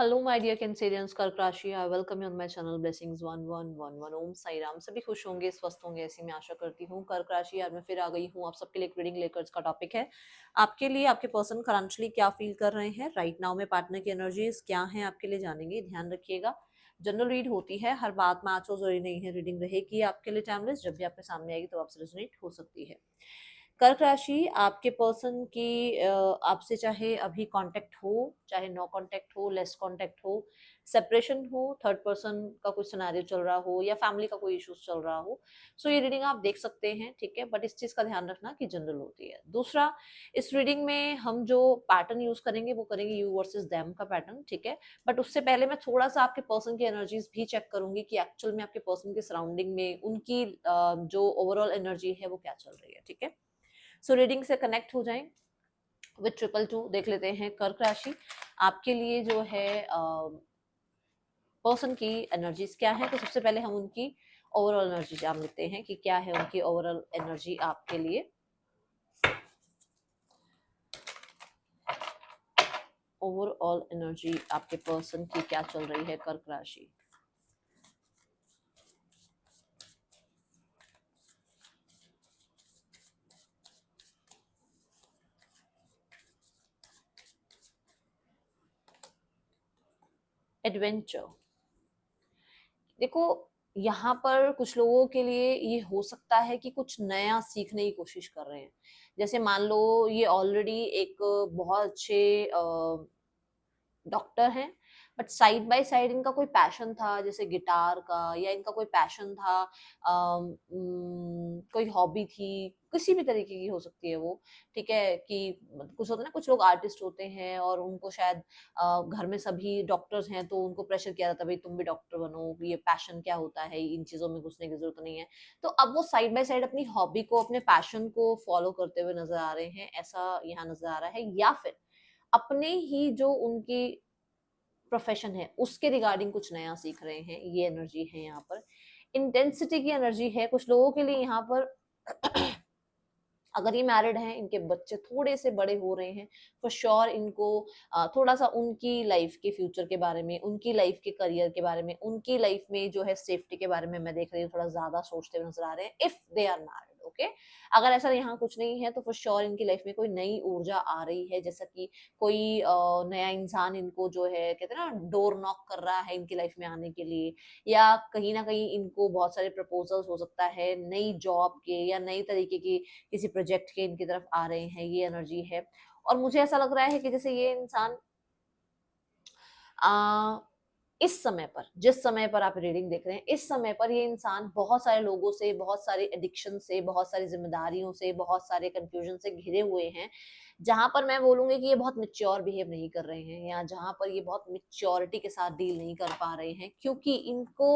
Hello my dear Cancerians, कर्क राशि। I welcome you on my channel blessings 1111 ओम साई राम। सभी खुश होंगे, स्वस्थ होंगे, ऐसी मैं आशा करती हूँ। कर्क राशि, आज मैं फिर आ गई हूँ आप सबके लिए एक रीडिंग लेकर। इसका टॉपिक है आपके लिए आपके पर्सन करंटली क्या फील कर रहे हैं राइट नाउ में, पार्टनर की एनर्जीज क्या हैं आपके लिए, जानेंगे। ध्यान रखिएगा, जनरल रीड होती है, हर बात में आज जरूरी नहीं है रीडिंग रहेगी आपके लिए टाइमलेस। जब भी आपके सामने आएगी तो आपसे रेजोनेट हो सकती है। कर्क राशि, आपके पर्सन की आपसे चाहे अभी कांटेक्ट हो, चाहे नो कांटेक्ट हो, लेस कांटेक्ट हो, सेपरेशन हो, थर्ड पर्सन का कोई सिनेरियो चल रहा हो या फैमिली का कोई इश्यूज चल रहा हो, सो ये रीडिंग आप देख सकते हैं, ठीक है। बट इस चीज का ध्यान रखना कि जनरल होती है। दूसरा, इस रीडिंग में हम जो पैटर्न यूज करेंगे वो करेंगे यू वर्सेस देम का पैटर्न, ठीक है। बट उससे पहले मैं थोड़ा सा आपके पर्सन की एनर्जीज भी चेक करूंगी कि एक्चुअल में आपके पर्सन के सराउंडिंग में उनकी जो ओवरऑल एनर्जी है वो क्या चल रही है, ठीक है। सो रीडिंग से कनेक्ट हो जाएं विथ 222। देख लेते हैं कर्क राशि आपके लिए जो है पर्सन की एनर्जीज क्या है। तो सबसे पहले हम उनकी ओवरऑल एनर्जी जान लेते हैं कि क्या है उनकी ओवरऑल एनर्जी आपके लिए। ओवरऑल एनर्जी आपके पर्सन की क्या चल रही है कर्क राशि। एडवेंचर, देखो यहाँ पर कुछ लोगों के लिए ये हो सकता है कि कुछ नया सीखने की कोशिश कर रहे हैं। जैसे मान लो ये ऑलरेडी एक बहुत अच्छे डॉक्टर हैं, बट साइड बाय साइड इनका कोई पैशन था, जैसे गिटार का, या इनका कोई पैशन था, कोई हॉबी थी, किसी भी तरीके की हो सकती है वो, ठीक है। कि कुछ होता है ना, कुछ लोग आर्टिस्ट होते हैं और उनको शायद घर में सभी डॉक्टर्स हैं तो उनको प्रेशर किया जाता है भाई तुम भी डॉक्टर बनो, ये पैशन क्या होता है, इन चीजों में घुसने की जरूरत नहीं है। तो अब वो साइड बाय साइड अपनी हॉबी को, अपने पैशन को फॉलो करते हुए नजर आ रहे हैं, ऐसा यहाँ नजर आ रहा है। या फिर अपने ही जो उनकी प्रोफेशन है उसके रिगार्डिंग कुछ नया सीख रहे हैं, ये एनर्जी है यहाँ पर। इंटेंसिटी की एनर्जी है कुछ लोगों के लिए यहाँ पर। अगर ये मैरिड हैं, इनके बच्चे थोड़े से बड़े हो रहे हैं, फॉर श्योर इनको थोड़ा सा उनकी लाइफ के फ्यूचर के बारे में, उनकी लाइफ के करियर के बारे में, उनकी लाइफ में जो है सेफ्टी के बारे में मैं देख रही हूँ थोड़ा ज्यादा सोचते हुए नजर आ रहे हैं, if they are married, okay. अगर ऐसा यहाँ कुछ नहीं है तो फॉर श्योर इनकी लाइफ में कोई नई ऊर्जा आ रही है, जैसा कि कोई नया इंसान इनको जो है कहते हैं ना डोर नॉक कर रहा है इनकी लाइफ में आने के लिए, या कहीं ना कहीं इनको बहुत सारे प्रपोजल्स हो सकता है नई जॉब के या नई तरीके की किसी प्रोजेक्ट के इनकी तरफ आ रहे हैं, ये एनर्जी है। और मुझे ऐसा लग रहा है कि जैसे ये इंसान आ, इस समय पर, जिस समय पर आप रीडिंग देख रहे हैं, इस समय पर ये इंसान बहुत सारे लोगों से, बहुत सारे एडिक्शन से, बहुत सारी जिम्मेदारियों से, बहुत सारे कंफ्यूजन से घिरे हुए हैं। जहां पर मैं बोलूंगी कि ये बहुत मिच्योर बिहेव नहीं कर रहे हैं, या जहां पर ये बहुत मिच्योरिटी के साथ डील नहीं कर पा रहे हैं, क्योंकि इनको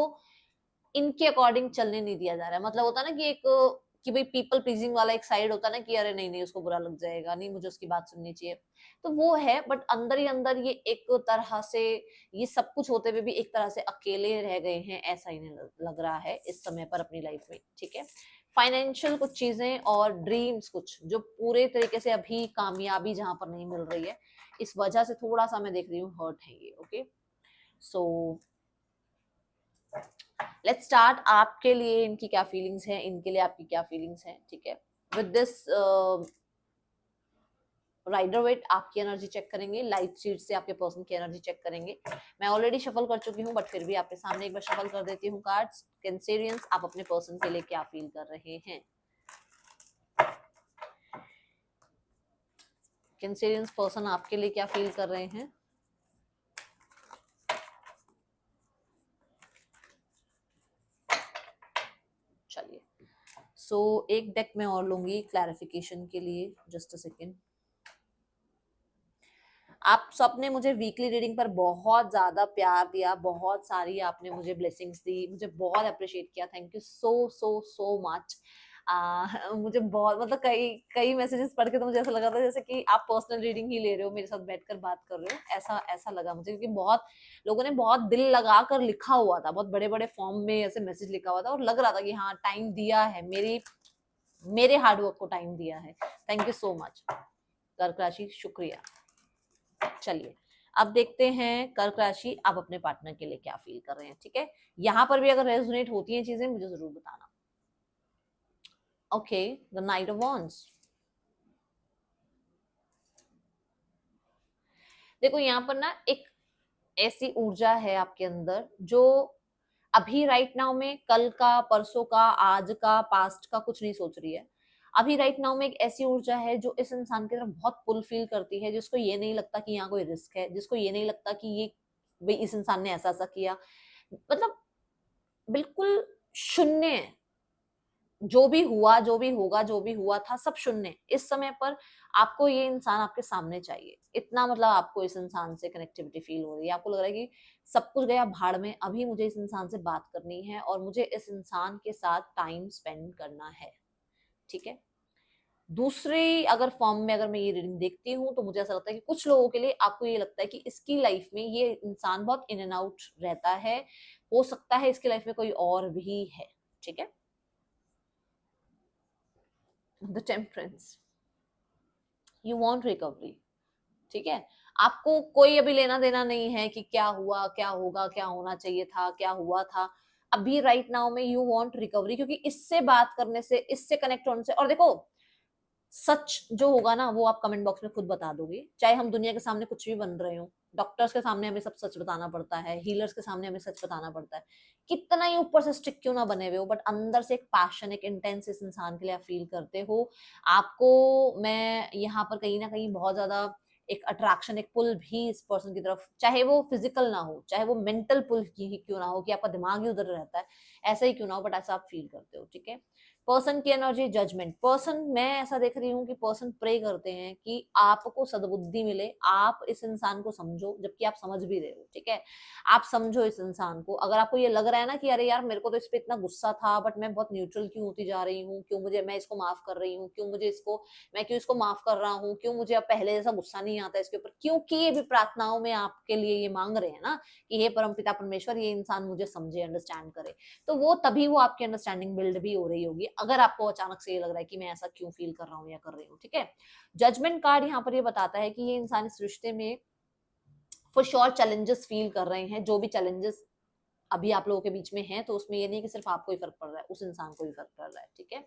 इनके अकॉर्डिंग चलने नहीं दिया जा रहा है। मतलब होता है ना कि एक कि भाई पीपल प्लीजिंग वाला एक साइड होता है ना कि अरे नहीं नहीं उसको बुरा लग जाएगा, नहीं मुझे उसकी बात सुननी चाहिए, तो वो है। बट अंदर ही अंदर ये एक तरह से, ये सब कुछ होते हुए भी एक तरह से अकेले रह गए हैं, ऐसा इन्हें लग रहा है इस समय पर अपनी लाइफ में, ठीक है। फाइनेंशियल कुछ चीजें और ड्रीम्स कुछ जो पूरे तरीके से अभी कामयाबी जहां पर नहीं मिल रही है, इस वजह से थोड़ा सा मैं देख रही हूँ हर्ट है ये, ओके। So let's start. आपके लिए इनकी क्या फीलिंग्स हैं, इनके लिए आपकी क्या फीलिंग्स हैं, ठीक है। विद दिस राइडर वेट आपकी एनर्जी चेक करेंगे, लाइट शीट से आपके पर्सन की एनर्जी चेक करेंगे। मैं ऑलरेडी शफल कर चुकी हूँ, बट फिर भी आपके सामने एक बार शफल कर देती हूँ कार्ड्स। कैंसेरियंस, आप अपने पर्सन के लिए क्या फील कर रहे हैं। कैंसेरियंस पर्सन आपके लिए क्या फील कर रहे हैं। चलिए, सो एक डेक में और लूंगी क्लैरिफिकेशन के लिए, जस्ट अ सेकेंड। आप सबने मुझे वीकली रीडिंग पर बहुत ज्यादा प्यार दिया, बहुत सारी आपने मुझे ब्लेसिंग्स दी, मुझे बहुत अप्रिशिएट किया, thank you so so so much. मुझे बहुत, मतलब कई कई मैसेजेस पढ़ के तो मुझे ऐसा लगा था जैसे कि आप पर्सनल रीडिंग ही ले रहे हो, मेरे साथ बैठकर बात कर रहे हो, ऐसा ऐसा लगा मुझे, क्योंकि बहुत लोगों ने बहुत दिल लगा कर लिखा हुआ था, बहुत बड़े बड़े फॉर्म में ऐसे मैसेज लिखा हुआ था, और लग रहा था कि हाँ टाइम दिया है, मेरे हार्डवर्क को टाइम दिया है। थैंक यू सो मच कर्क राशि, शुक्रिया। चलिए, अब देखते हैं कर्क राशि, आप अपने पार्टनर के लिए क्या फील कर रहे हैं, ठीक है। यहाँ पर भी अगर रेजोनेट होती हैं चीजें मुझे जरूर बताना। Okay, the night of wands. देखो यहाँ पर ना एक ऐसी ऊर्जा है आपके अंदर जो अभी राइट नाउ में कल का, परसों का, आज का, पास्ट का कुछ नहीं सोच रही है। अभी राइट नाउ में एक ऐसी ऊर्जा है जो इस इंसान की तरफ बहुत पुल फील करती है, जिसको ये नहीं लगता कि यहाँ कोई रिस्क है, जिसको ये नहीं लगता कि ये भाई इस इंसान ने ऐसा ऐसा किया, मतलब बिल्कुल शून्य है। जो भी हुआ, जो भी होगा, जो भी हुआ था, सब शून्य। इस समय पर आपको ये इंसान आपके सामने चाहिए, इतना मतलब आपको इस इंसान से कनेक्टिविटी फील हो रही है। आपको लग रहा है कि सब कुछ गया भाड़ में, अभी मुझे इस इंसान से बात करनी है और मुझे इस इंसान के साथ टाइम स्पेंड करना है, ठीक है। दूसरी अगर फॉर्म में अगर मैं ये रीडिंग देखती हूँ तो मुझे ऐसा लगता है कि कुछ लोगों के लिए आपको ये लगता है कि इसकी लाइफ में ये इंसान बहुत इन एंड आउट रहता है, हो सकता है इसकी लाइफ में कोई और भी है, ठीक है। The temperance, you want recovery, ठीक है। आपको कोई अभी लेना देना नहीं है कि क्या हुआ, क्या होगा, क्या होना चाहिए था, क्या हुआ था। अभी राइट नाउ में यू वांट रिकवरी, क्योंकि इससे बात करने से, इससे कनेक्ट होने से, और देखो सच जो होगा ना वो आप कमेंट बॉक्स में खुद बता दोगे। चाहे हम दुनिया के सामने कुछ भी बन रहे हो, डॉक्टर्स के सामने हमें सब सच बताना पड़ता है, हीलर्स के सामने हमें सच बताना पड़ता है, कितना ही ऊपर से स्टिक क्यों ना बने हुए हो, बट अंदर से एक पैशन, एक इंटेंस इस इंसान के लिए आप फील करते हो। आपको मैं यहाँ पर कहीं ना कहीं बहुत ज्यादा एक अट्रैक्शन, एक पुल भी इस पर्सन की तरफ, चाहे वो फिजिकल ना हो, चाहे वो मेंटल पुल ही क्यों ना हो कि आपका दिमाग ही उधर रहता है, ऐसा ही क्यों ना हो, बट ऐसा आप फील करते हो, ठीक है। पर्सन की एनर्जी जजमेंट, पर्सन मैं ऐसा देख रही हूँ कि पर्सन प्रे करते हैं कि आपको सद्बुद्धि मिले, आप इस इंसान को समझो, जबकि आप समझ भी रहे हो, ठीक है। आप समझो इस इंसान को। अगर आपको ये लग रहा है ना कि अरे यार मेरे को तो इस पे इतना गुस्सा था बट मैं बहुत न्यूट्रल क्यों होती जा रही हूँ, क्यों मुझे, मैं इसको माफ कर रही हूँ, क्यों मुझे इसको, मैं क्यों इसको माफ कर रहा हूँ, क्यों मुझे अब पहले जैसा गुस्सा नहीं आता इसके ऊपर, क्योंकि ये भी प्रार्थनाओं में आपके लिए ये मांग रहे हैं ना कि हे परमपिता परमेश्वर ये इंसान मुझे समझे, अंडरस्टैंड करे। तो वो तभी वो आपकी अंडरस्टैंडिंग बिल्ड भी हो रही होगी, अगर आपको अचानक से ये लग रहा है कि मैं ऐसा क्यों फील कर रहा हूँ या कर रही हूँ, ठीक है। जजमेंट कार्ड यहाँ पर ये बताता है कि ये इंसान इस रिश्ते में फॉर श्योर चैलेंजेस फील कर रहे हैं, जो भी चैलेंजेस अभी आप लोगों के बीच में है, तो उसमें ये नहीं कि सिर्फ आपको ही फर्क पड़ रहा है, उस इंसान को भी फर्क पड़ रहा है, ठीक है।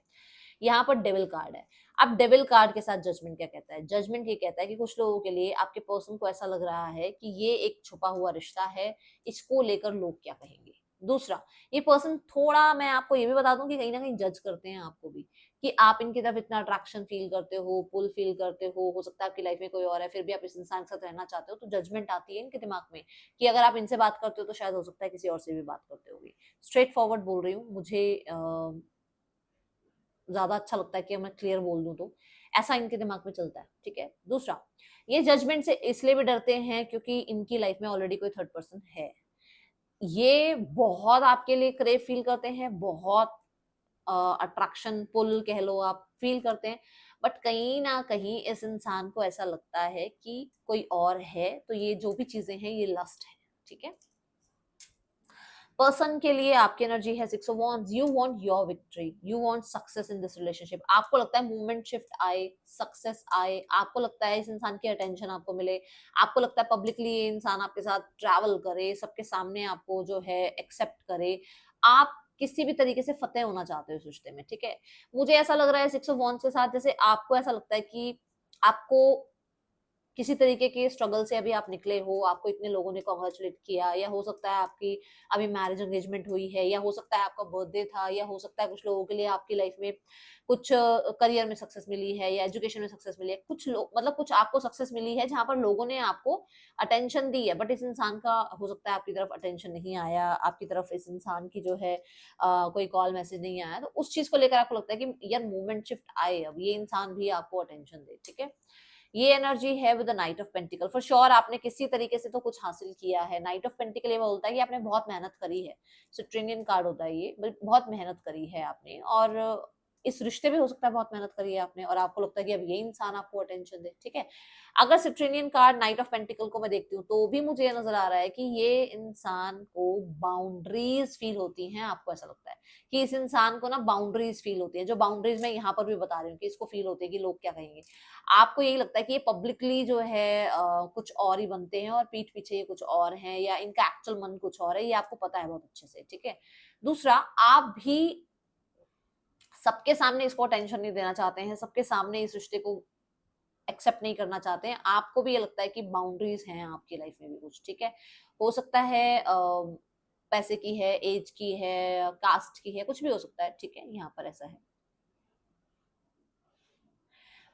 यहाँ पर डेविल कार्ड है। अब डेविल कार्ड के साथ जजमेंट क्या कहता है? जजमेंट ये कहता है कि कुछ लोगों के लिए आपके पर्सन को ऐसा लग रहा है कि ये एक छुपा हुआ रिश्ता है, इसको लेकर लोग क्या कहेंगे। दूसरा, ये पर्सन थोड़ा, मैं आपको ये भी बता दूं कि कहीं ना कहीं जज करते हैं आपको भी, कि आप इनकी तरफ इतना अट्रैक्शन फील करते हो, पुल फील करते हो सकता है आपकी लाइफ में कोई और है, फिर भी आप इस इंसान के साथ रहना चाहते हो, तो जजमेंट आती है इनके दिमाग में कि अगर आप इनसे बात करते हो तो शायद हो सकता है किसी और से भी बात करते होगी। स्ट्रेट फॉरवर्ड बोल रही हूँ, मुझे ज्यादा अच्छा लगता है कि मैं क्लियर बोल दूं, तो ऐसा इनके दिमाग में चलता है, ठीक है। दूसरा, ये जजमेंट से इसलिए भी डरते हैं क्योंकि इनकी लाइफ में ऑलरेडी कोई थर्ड पर्सन है। ये बहुत आपके लिए क्रेव फील करते हैं, बहुत अट्रैक्शन पुल कह लो आप फील करते हैं, बट कहीं ना कहीं इस इंसान को ऐसा लगता है कि कोई और है, तो ये जो भी चीजें हैं ये लस्ट है, ठीक है। पर्सन के लिए आपकी एनर्जी है 6 of wands, you want your victory, you want success in this relationship. आपको लगता है मूवमेंट शिफ्ट आए, सक्सेस आए, आपको लगता है इस इंसान की अटेंशन आपको मिले, आपको लगता है पब्लिकली ये इंसान आपके साथ ट्रैवल करे, सबके सामने आपको जो है एक्सेप्ट करे, आप किसी भी तरीके से फतेह होना चाहते हो इस रिश्ते में, ठीक है। मुझे ऐसा लग रहा है 6 ऑफ वांड्स के साथ, जैसे आपको ऐसा लगता है कि आपको किसी तरीके के स्ट्रगल से अभी आप निकले हो, आपको इतने लोगों ने कॉन्ग्रेचुलेट किया, या हो सकता है आपकी अभी मैरिज एंगेजमेंट हुई है, या हो सकता है आपका बर्थडे था, या हो सकता है कुछ लोगों के लिए आपकी लाइफ में कुछ करियर में सक्सेस मिली है या एजुकेशन में सक्सेस मिली है, कुछ लोग मतलब कुछ आपको सक्सेस मिली है जहां पर लोगों ने आपको अटेंशन दी है, बट इस इंसान का हो सकता है आपकी तरफ अटेंशन नहीं आया, आपकी तरफ इस इंसान की जो है कोई कॉल मैसेज नहीं आया, तो उस चीज को लेकर आपको लगता है कि यार मूवमेंट शिफ्ट आए, अब ये इंसान भी आपको अटेंशन दे, ठीक है। ये एनर्जी है with the night of pentacle, for sure आपने किसी तरीके से तो कुछ हासिल किया है। नाइट ऑफ पेंटिकल ये बोलता है कि आपने बहुत मेहनत करी है, सिट्रिंगियन कार्ड होता है ये, बहुत मेहनत करी है आपने, और इस रिश्ते पे हो सकता है बहुत मेहनत करी है आपने और आपको लगता है कि अब ये इंसान आपको अटेंशन दे, ठीक है। अगर सिट्रेनियन कार्ड नाइट ऑफ पेंटिकल को मैं देखती हूँ तो भी मुझे ये नजर आ रहा है कि ये इंसान को बाउंड्रीज फील होती हैं, आपको ऐसा लगता है कि इस इंसान को ना बाउंड्रीज फील होती है, जो बाउंड्रीज मैं यहाँ पर भी बता रही हूँ कि इसको फील होती है कि लोग क्या कहेंगे। आपको यही लगता है कि ये पब्लिकली जो है कुछ और ही बनते हैं और पीठ पीछे ये कुछ और हैं, या इनका एक्चुअल मन कुछ और है, ये आपको पता है बहुत अच्छे से, ठीक है। दूसरा, आप भी सबके सामने इसको अटेंशन नहीं देना चाहते हैं, सबके सामने इस रिश्ते को एक्सेप्ट नहीं करना चाहते हैं, आपको भी ये लगता है कि बाउंड्रीज हैं आपकी लाइफ में भी कुछ, ठीक है। हो सकता है पैसे की है, एज की है, कास्ट की है, कुछ भी हो सकता है, ठीक है। यहाँ पर ऐसा है,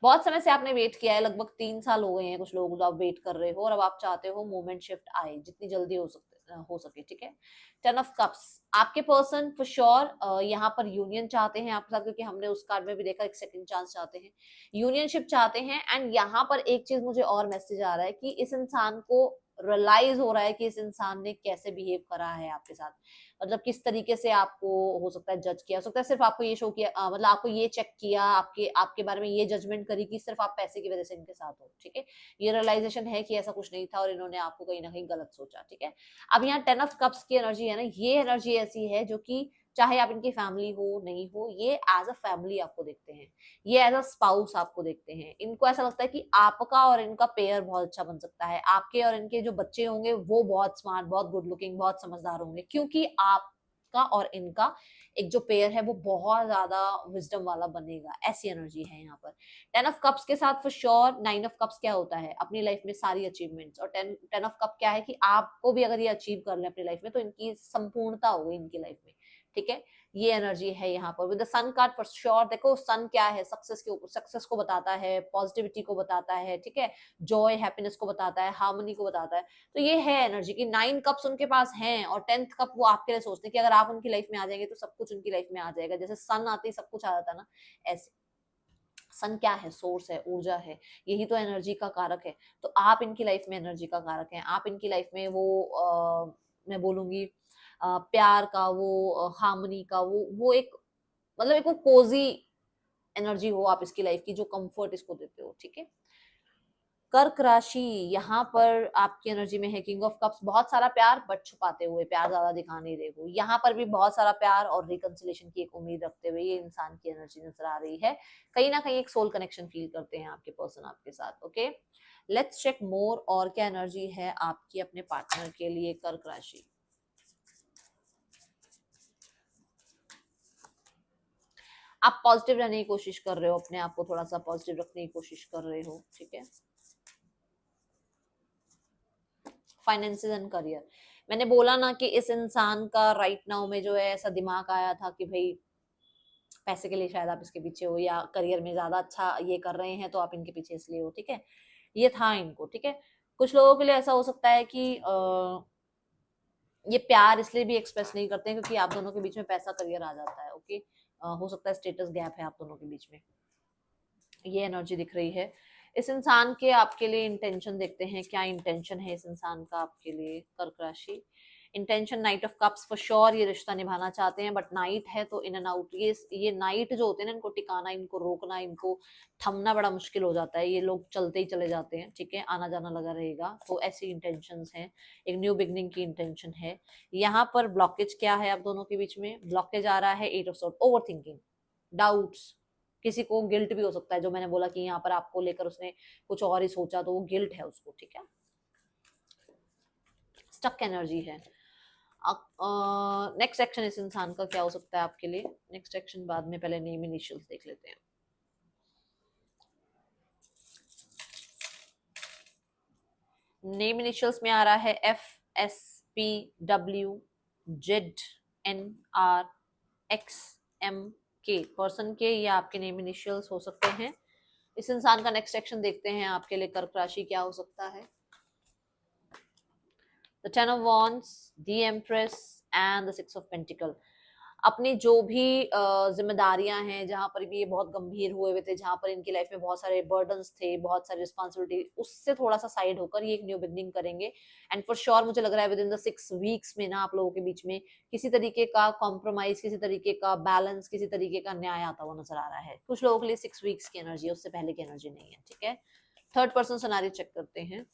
बहुत समय से आपने वेट किया है, लगभग 3 साल हो गए हैं कुछ लोग, जो आप वेट कर रहे हो और अब आप चाहते हो मूवमेंट शिफ्ट आए जितनी जल्दी हो सके, ठीक है। 10 ऑफ कप्स, आपके पर्सन फॉर श्योर यहाँ पर यूनियन चाहते हैं आपके साथ, क्योंकि हमने उस कार्ड में भी देखा एक सेकंड चांस चाहते हैं, यूनियनशिप चाहते हैं। एंड यहाँ पर एक चीज मुझे और मैसेज आ रहा है कि इस इंसान को रियलाइज हो रहा है कि इस इंसान ने कैसे बिहेव करा है आपके साथ, मतलब किस तरीके से आपको हो सकता है जज किया, हो सकता है सिर्फ आपको ये शो किया, मतलब आपको ये चेक किया, आपके आपके बारे में ये जजमेंट करी कि सिर्फ आप पैसे की वजह से इनके साथ हो, ठीक है। ये रियलाइजेशन है कि ऐसा कुछ नहीं था और इन्होंने आपको कहीं ना कहीं गलत सोचा, ठीक है। अब यहाँ 10 ऑफ कप्स की एनर्जी है ना, ये एनर्जी ऐसी है जो कि चाहे आप इनकी फैमिली हो नहीं हो, ये एज अ फैमिली आपको देखते हैं, ये एज अ स्पाउस आपको देखते हैं। इनको ऐसा लगता है कि आपका और इनका पेयर बहुत अच्छा बन सकता है, आपके और इनके जो बच्चे होंगे वो बहुत स्मार्ट, बहुत गुड लुकिंग, बहुत समझदार होंगे, क्योंकि आपका और इनका एक जो पेयर है वो बहुत ज्यादा विजडम वाला बनेगा, ऐसी एनर्जी है यहाँ पर। 10 ऑफ कप्स के साथ फॉर श्योर 9 ऑफ कप्स क्या होता है, अपनी लाइफ में सारी अचीवमेंट्स, और टेन ऑफ कप क्या है कि आपको भी अगर ये अचीव कर ले अपनी लाइफ में तो इनकी संपूर्णता होगी इनकी लाइफ में, ठीक है। ये एनर्जी है यहाँ पर with the sun card for sure. देखो सन क्या है, सक्सेस को बताता है, पॉजिटिविटी को बताता है, ठीक है, जॉय हैप्पीनेस को बताता है, हार्मनी को बताता है। तो ये है एनर्जी की 9 कप्स उनके पास हैं और 10th कप वो आपके लिए सोचते हैं कि अगर आप उनकी लाइफ में आ जाएंगे तो सब कुछ उनकी लाइफ में आ जाएगा, जैसे सन आते ही सब कुछ आ जाता है ना, ऐसे। सन क्या है, सोर्स है, ऊर्जा है, यही तो एनर्जी का कारक है। तो आप इनकी लाइफ में एनर्जी का कारक है, आप इनकी लाइफ में वो मैं बोलूंगी प्यार का, वो हार्मनी का, वो एक मतलब एक वो कोजी एनर्जी हो आप इसकी लाइफ की, जो कंफर्ट इसको देते हो, ठीक है। कर्क राशि, यहाँ पर आपकी एनर्जी में है किंग ऑफ कप्स, बहुत सारा प्यार बट छुपाते हुए, प्यार ज्यादा दिखा नहीं रहे हो, यहाँ पर भी बहुत सारा प्यार और रिकंसिलेशन की एक उम्मीद रखते हुए ये इंसान की एनर्जी नजर आ रही है। कहीं ना कहीं एक सोल कनेक्शन फील करते हैं आपके पर्सन आपके साथ, ओके। लेट्स चेक मोर, और क्या एनर्जी है आपकी अपने पार्टनर के लिए कर्क राशि। आप पॉजिटिव रहने की कोशिश कर रहे हो, अपने आप को थोड़ा सा पॉजिटिव रखने की कोशिश कर रहे हो, ठीक है। फाइनेंसेस एंड करियर, मैंने बोला ना कि इस इंसान का राइट नाउ में जो है ऐसा दिमाग आया था कि भाई पैसे के लिए शायद आप इसके पीछे हो, या करियर में ज्यादा अच्छा ये कर रहे हैं तो आप इनके पीछे इसलिए हो, ठीक है। ये था इनको, ठीक है। कुछ लोगों के लिए ऐसा हो सकता है कि ये प्यार इसलिए भी एक्सप्रेस नहीं करते हैं क्योंकि आप दोनों के बीच में पैसा करियर आ जाता है, ओके। हो सकता है स्टेटस गैप है आप दोनों के बीच में, ये एनर्जी दिख रही है। इस इंसान के आपके लिए इंटेंशन देखते हैं, क्या इंटेंशन है इस इंसान का आपके लिए कर्क राशि। Intention night of cups for sure, ये रिश्ता निभाना चाहते हैं बट नाइट है तो इन एंड आउट, ये नाइट जो होते हैं ना, इनको टिकाना, इनको रोकना, इनको थमना बड़ा मुश्किल हो जाता है, ये लोग चलते ही चले जाते हैं, ठीक है, आना जाना लगा रहेगा, तो ऐसी इंटेंशंस हैं, एक न्यू बिगनिंग की इंटेंशन है। यहाँ पर ब्लॉकेज क्या है आप दोनों के बीच में, ब्लॉकेज आ रहा है 8 of sword, over thinking, doubts, किसी को गिल्ट भी हो सकता है, जो मैंने बोला कि यहाँ पर आपको लेकर उसने कुछ और ही सोचा तो वो गिल्ट है उसको, ठीक है। स्टक एनर्जी है। नेक्स्ट एक्शन इस इंसान का क्या हो सकता है आपके लिए, नेक्स्ट एक्शन बाद में, पहले नेम इनिशियल्स देख लेते हैं। नेम इनिशियल्स में आ रहा है FSPWZNRXMK, पर्सन के या आपके नेम इनिशियल्स हो सकते हैं। इस इंसान का नेक्स्ट एक्शन देखते हैं आपके लिए कर्क राशि क्या हो सकता है। The 10 of Wands, the Empress and the 6 of Pentacle. अपनी जो भी जिम्मेदारियां हैं, जहां पर भी ये बहुत गंभीर हुए हुए थे, जहां पर इनकी लाइफ में बहुत सारे बर्डन्स थे, बहुत सारी रिस्पॉन्सिबिलिटी, उससे थोड़ा सा साइड होकर ये एक न्यू बिगनिंग करेंगे। एंड फॉर श्योर मुझे लग रहा है विद इन द 6 वीक्स में ना आप लोगों के बीच में किसी तरीके का कॉम्प्रोमाइज, किसी तरीके का बैलेंस, किसी तरीके का न्याय आता हुआ नजर आ रहा है। कुछ लोगों के लिए 6 वीक्स की एनर्जी है, उससे पहले की एनर्जी नहीं है, ठीक है। थर्ड पर्सन सिनेरियो चेक करते हैं।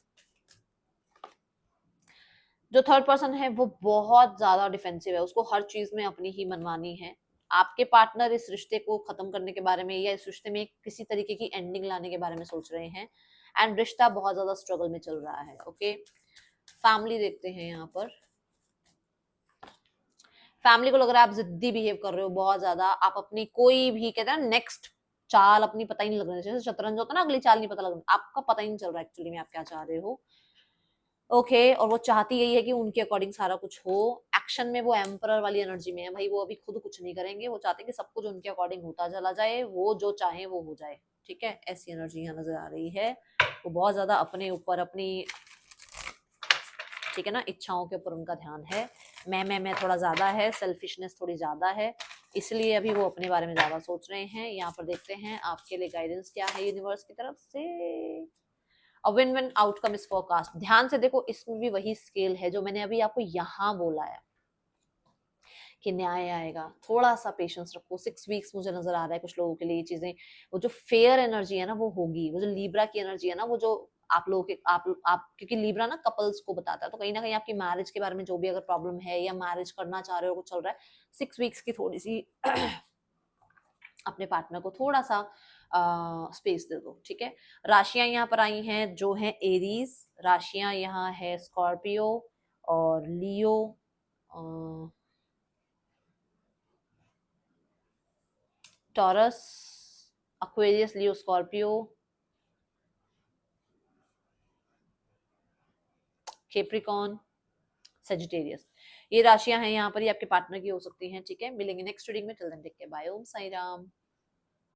जो थर्ड पर्सन है वो बहुत ज्यादा डिफेंसिव है, उसको हर चीज में अपनी ही मनमानी है। आपके पार्टनर इस रिश्ते को खत्म करने के बारे में या इस रिश्ते में किसी तरीके की एंडिंग लाने के बारे में सोच रहे हैं। एंड रिश्ता बहुत ज्यादा स्ट्रगल में चल रहा है। ओके, फैमिली देखते हैं यहाँ पर। फैमिली को लग रहा है आप जिद्दी बिहेव कर रहे हो बहुत ज्यादा, आप अपनी कोई भी कहते हैं नेक्स्ट चाल अपनी पता ही नहीं लग रहा है, जैसे शतरंज होता है ना, अगली चाल नहीं पता लग रहा, आपका पता ही नहीं चल रहा एक्चुअली में आप क्या चाह रहे हो। ओके, और वो चाहती यही है कि उनके अकॉर्डिंग सारा कुछ हो। एक्शन में वो एम्परर वाली एनर्जी में है भाई, वो अभी खुद कुछ नहीं करेंगे, वो चाहते हैं कि सब कुछ उनके अकॉर्डिंग होता चला जाए, वो जो चाहे वो हो जाए, ठीक है। ऐसी एनर्जी यहाँ नजर आ रही है। वो बहुत ज्यादा अपने ऊपर अपनी, ठीक है ना, इच्छाओं के ऊपर उनका ध्यान है। मैं थोड़ा ज्यादा है, सेल्फिशनेस थोड़ी ज्यादा है, इसलिए अभी वो अपने बारे में ज्यादा सोच रहे हैं। यहाँ पर देखते हैं आपके लिए गाइडेंस क्या है यूनिवर्स की तरफ से। A win win outcome is forecast. ध्यान से देखो, इसमें भी वही स्केल है जो मैंने अभी आपको यहाँ बोला है कि न्याय आएगा। थोड़ा सा पेशेंस रखो। 6 वीक्स मुझे नजर आ रहा है कुछ लोगों के लिए ये चीजें, वो जो फेयर एनर्जी है ना वो होगी, वो जो लिब्रा की एनर्जी है ना, वो जो आप लोगों के आप क्योंकि लिब्रा ना कपल्स को बताता है, तो कहीं ना कहीं आपकी मैरिज के बारे में जो भी अगर प्रॉब्लम है या मैरिज करना चाह रहे हो कुछ चल रहा है, 6 वीक्स की थोड़ी सी अपने पार्टनर को थोड़ा सा स्पेस दे दो, ठीक है। राशियां यहाँ पर आई हैं जो है एरीज, राशियां यहाँ है स्कॉर्पियो और लियो, टॉरस, अक्वेरियस, लियो, स्कॉर्पियो, कैप्रिकॉर्न, सेजिटेरियस। ये राशियां हैं यहाँ पर, ये आपके पार्टनर की हो सकती हैं, ठीक है। मिलेंगे नेक्स्ट रीडिंग में, till then take care, bye, Om Sai Ram.